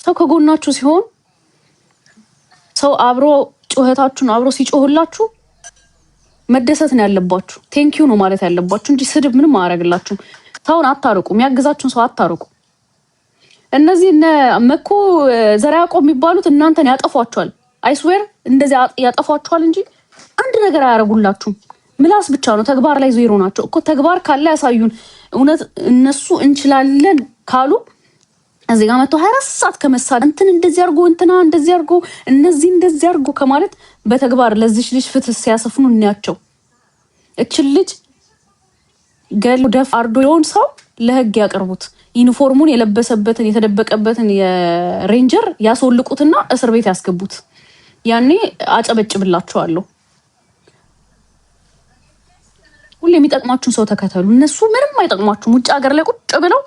ሰው ከጎናችሁ ሲሆን ሰው አብሮ ጩኸታችሁን አብሮ ሲጮህላችሁ መደሰት ነው ያለባችሁ። ቴንኪዩ ነው ማለት ያለባችሁ እንጂ ስድብ ምንም አያረግላችሁ። ሰውን አታርቁ፣ የሚያግዛችሁን ሰው አታርቁ። እነዚህ እነ መኮ ዘራቆ የሚባሉት እናንተን ያጠፏችኋል። አይስዌር እንደዚህ ያጠፏችኋል እንጂ አንድ ነገር አያረጉላችሁም። ምላስ ብቻ ነው፣ ተግባር ላይ ዜሮ ናቸው እኮ። ተግባር ካለ ያሳዩን። እውነት እነሱ እንችላለን ካሉ እዚህ ጋር መጥቶ 24 ሰዓት ከመሳድ እንትን እንደዚህ አርጎ እንትና እንደዚህ አርጎ እነዚህ እንደዚህ አርጎ ከማለት በተግባር ለዚህ ልጅ ፍትህ ሲያሰፍኑ እናያቸው። እቺ ልጅ ገል ደፍ አርዶውን ሰው ለህግ ያቀርቡት። ዩኒፎርሙን የለበሰበትን የተደበቀበትን የሬንጀር ያስወልቁትና እስር ቤት ያስገቡት። ያኔ አጨበጭብላችኋለሁ። ሁሌ የሚጠቅማችሁን ሰው ተከተሉ። እነሱ ምንም አይጠቅማችሁም። ውጭ ሀገር ላይ ቁጭ ብለው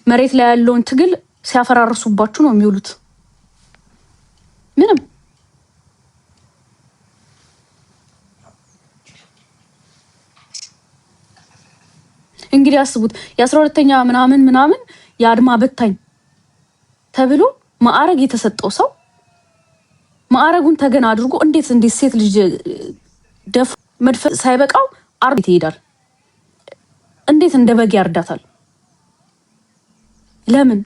መሬት ላይ ያለውን ትግል ሲያፈራርሱባችሁ ነው የሚውሉት። ምንም እንግዲህ አስቡት የ12ኛ ምናምን የአድማ በታኝ ተብሎ ማዕረግ የተሰጠው ሰው ማዕረጉን ተገና አድርጎ እንዴት ሴት ልጅ ደፍ መድፈ ሳይበቃው አርቢት ይሄዳል? እንዴት እንደ በግ ያርዳታል? ለምን?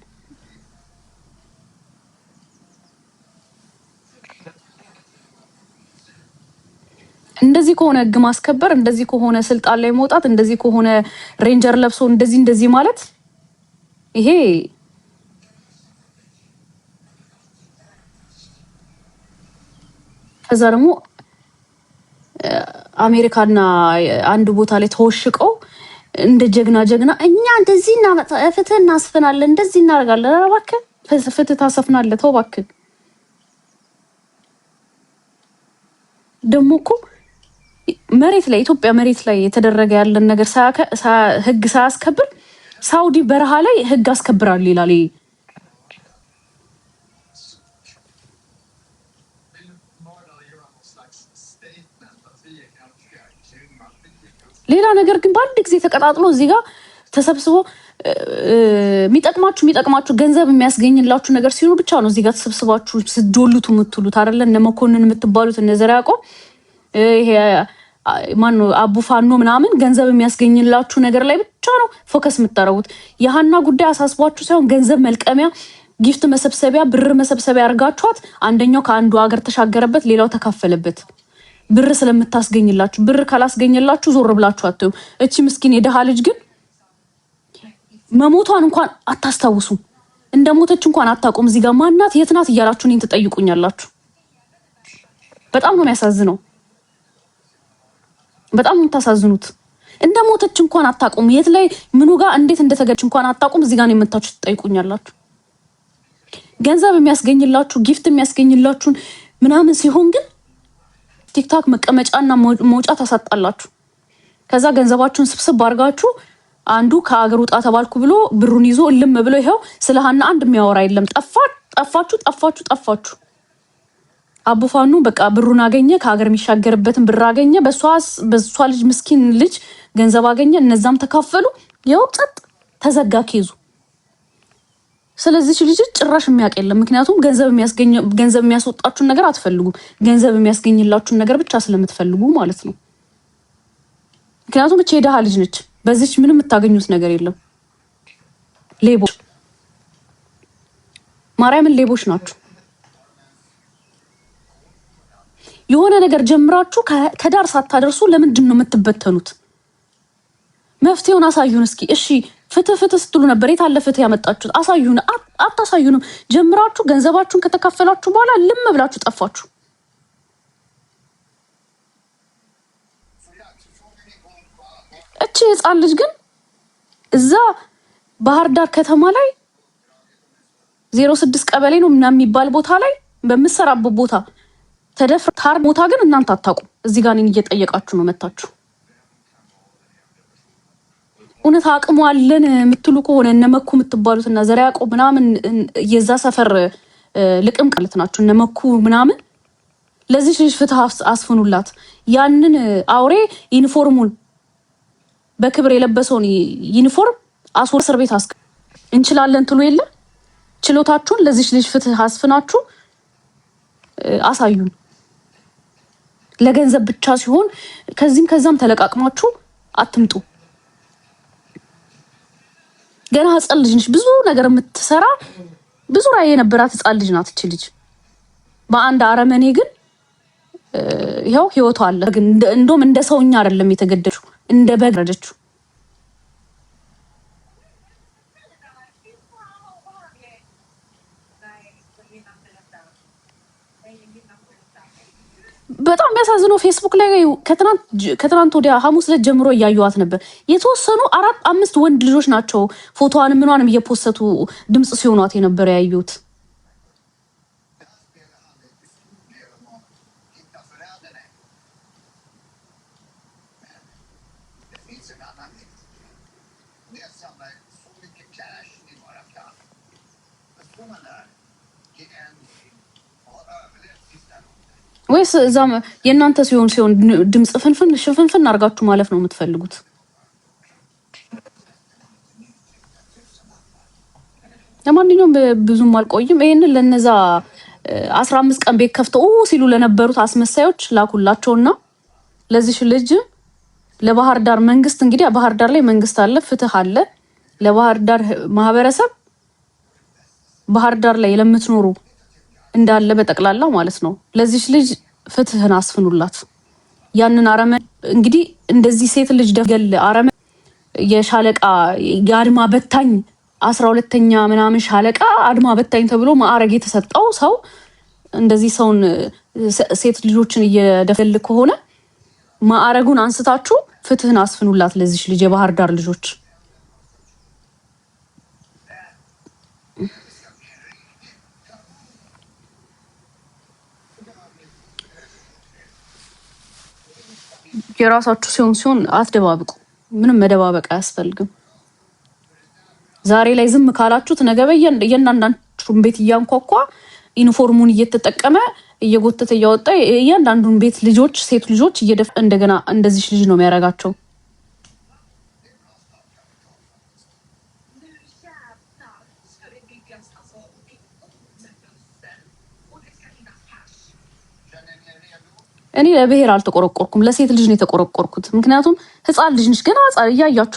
እንደዚህ ከሆነ ህግ ማስከበር፣ እንደዚህ ከሆነ ስልጣን ላይ መውጣት፣ እንደዚህ ከሆነ ሬንጀር ለብሶ እንደዚህ ማለት ይሄ ከዛ ደግሞ አሜሪካና አንድ ቦታ ላይ ተወሽቀው እንደ ጀግና እኛ እንደዚህ ፍትህ እናስፈናለን እንደዚህ እናደርጋለን። እባክህ ፍትህ ታሰፍናለህ? ተው እባክህ። ደግሞ እኮ መሬት ላይ ኢትዮጵያ መሬት ላይ የተደረገ ያለን ነገር ህግ ሳያስከብር ሳውዲ በረሃ ላይ ህግ አስከብራል ይላል። ሌላ ነገር ግን በአንድ ጊዜ ተቀጣጥሎ እዚህ ጋር ተሰብስቦ የሚጠቅማችሁ ገንዘብ የሚያስገኝላችሁ ነገር ሲሉ ብቻ ነው እዚህ ጋር ተሰብስባችሁ ስትዶሉት የምትሉት አይደለ? እነ መኮንን የምትባሉት እነ ዘራቆ ይሄ ማን ነው አቡፋኖ ምናምን ገንዘብ የሚያስገኝላችሁ ነገር ላይ ብቻ ነው ፎከስ የምታረጉት። የሃና ጉዳይ አሳስቧችሁ ሳይሆን ገንዘብ መልቀሚያ፣ ጊፍት መሰብሰቢያ፣ ብር መሰብሰቢያ አርጋችኋት አንደኛው ከአንዱ ሀገር ተሻገረበት፣ ሌላው ተካፈለበት። ብር ስለምታስገኝላችሁ። ብር ካላስገኝላችሁ ዞር ብላችሁ አትዩ። እቺ ምስኪን የደሃ ልጅ ግን መሞቷን እንኳን አታስታውሱም። እንደሞተች እንኳን አታውቁም። እዚህ ጋር ማናት የት ናት እያላችሁ እኔን ትጠይቁኛላችሁ። በጣም ነው የሚያሳዝነው። በጣም ነው የምታሳዝኑት። እንደሞተች እንኳን አታውቁም። የት ላይ ምኑ ጋር እንዴት እንደተገኘች እንኳን አታውቁም። እዚህ ጋር ነው የመጣችሁ ትጠይቁኛላችሁ። ገንዘብ የሚያስገኝላችሁ ጊፍት የሚያስገኝላችሁን ምናምን ሲሆን ግን ቲክታክ መቀመጫና መውጫ ታሳጣላችሁ። ከዛ ገንዘባችሁን ስብስብ አድርጋችሁ አንዱ ከአገር ውጣ ተባልኩ ብሎ ብሩን ይዞ እልም ብሎ ይሄው ስለ ሃና አንድ የሚያወራ የለም። ጠፋችሁ። አቡፋኑ በቃ ብሩን አገኘ፣ ከሀገር የሚሻገርበትን ብር አገኘ፣ በሷ ልጅ ምስኪን ልጅ ገንዘብ አገኘ፣ እነዛም ተካፈሉ። ያው ጸጥ ተዘጋ ኬዙ። ስለዚህ ልጅ ጭራሽ የሚያውቅ የለም። ምክንያቱም ገንዘብ የሚያስወጣችሁን ነገር አትፈልጉም። ገንዘብ የሚያስገኝላችሁን ነገር ብቻ ስለምትፈልጉ ማለት ነው። ምክንያቱም እቺ የደሃ ልጅ ነች። በዚች ምንም የምታገኙት ነገር የለም። ሌቦች፣ ማርያምን ሌቦች ናችሁ። የሆነ ነገር ጀምራችሁ ከዳር ሳታደርሱ ለምንድን ነው የምትበተኑት? መፍትሄውን አሳዩን እስኪ። እሺ ፍትህ ስትሉ ነበር። የት አለ ፍትህ ያመጣችሁት? አሳዩን። አታሳዩንም። ጀምራችሁ ገንዘባችሁን ከተካፈላችሁ በኋላ ልም ብላችሁ ጠፋችሁ። እቺ ህፃን ልጅ ግን እዛ ባህር ዳር ከተማ ላይ 06 ቀበሌ ነው ምናምን የሚባል ቦታ ላይ በምትሰራበት ቦታ ተደፍራ ቦታ ግን እናንተ አታውቁም። እዚህ ጋር እኔን እየጠየቃችሁ ነው መታችሁ። እውነት አቅሙ አለን የምትሉ ከሆነ እነመኩ የምትባሉት እና ዘራ ያዕቆብ ምናምን የዛ ሰፈር ልቅም ቃልት ናችሁ። እነመኩ ምናምን ለዚህ ልጅ ፍትህ አስፍኑላት። ያንን አውሬ ዩኒፎርሙን በክብር የለበሰውን ዩኒፎርም እስር ቤት እንችላለን ትሉ የለ ችሎታችሁን ለዚህ ልጅ ፍትህ አስፍናችሁ አሳዩን። ለገንዘብ ብቻ ሲሆን ከዚህም ከዛም ተለቃቅማችሁ አትምጡ። ገና ህፃን ልጅ ነች፣ ብዙ ነገር የምትሰራ ብዙ ራዕይ የነበራት ህፃን ልጅ ናት እቺ ልጅ። በአንድ አረመኔ ግን ይኸው ህይወቷ አለ። ግን እንደውም እንደ ሰውኛ አይደለም የተገደለችው፣ እንደ በግ ረደችው። በጣም የሚያሳዝነው ፌስቡክ ላይ ከትናንት ወዲያ ሐሙስ ዕለት ጀምሮ እያዩዋት ነበር። የተወሰኑ 4-5 ወንድ ልጆች ናቸው ፎቶዋንም ምኗንም እየፖሰቱ ድምጽ ሲሆኗት የነበረ ያዩት። ወይስ እዛም የእናንተ ሲሆን ድምጽ ሽፍንፍን አርጋችሁ ማለፍ ነው የምትፈልጉት? ለማንኛውም ብዙም አልቆይም። ይሄንን ለነዛ 15 ቀን ቤት ከፍተው ሲሉ ለነበሩት አስመሳዮች ላኩላቸውና ለዚህ ልጅ ለባህር ዳር መንግስት፣ እንግዲህ ባህር ዳር ላይ መንግስት አለ፣ ፍትህ አለ። ለባህር ዳር ማህበረሰብ ባህር ዳር ላይ ለምትኖሩ እንዳለ በጠቅላላ ማለት ነው ለዚህ ልጅ ፍትህን አስፍኑላት። ያንን አረመ እንግዲህ እንደዚህ ሴት ልጅ ደገል አረመ የሻለቃ የአድማ በታኝ 12ኛ ምናምን ሻለቃ አድማ በታኝ ተብሎ ማዕረግ የተሰጠው ሰው እንደዚህ ሰውን ሴት ልጆችን እየደፈል ከሆነ ማዕረጉን አንስታችሁ ፍትህን አስፍኑላት ለዚህ ልጅ የባህር ዳር ልጆች። የራሳችሁ ሲሆን አትደባብቁ። ምንም መደባበቅ አያስፈልግም። ዛሬ ላይ ዝም ካላችሁት ነገ የእያንዳንዳችሁን ቤት እያንኳኳ ዩኒፎርሙን እየተጠቀመ እየጎተተ እያወጣ እያንዳንዱን ቤት ልጆች ሴት ልጆች እየደፈ እንደገና እንደዚህ ልጅ ነው የሚያረጋቸው። እኔ ለብሔር አልተቆረቆርኩም፣ ለሴት ልጅ ነው የተቆረቆርኩት። ምክንያቱም ህፃን ልጅ ነች ገና እያያችሁ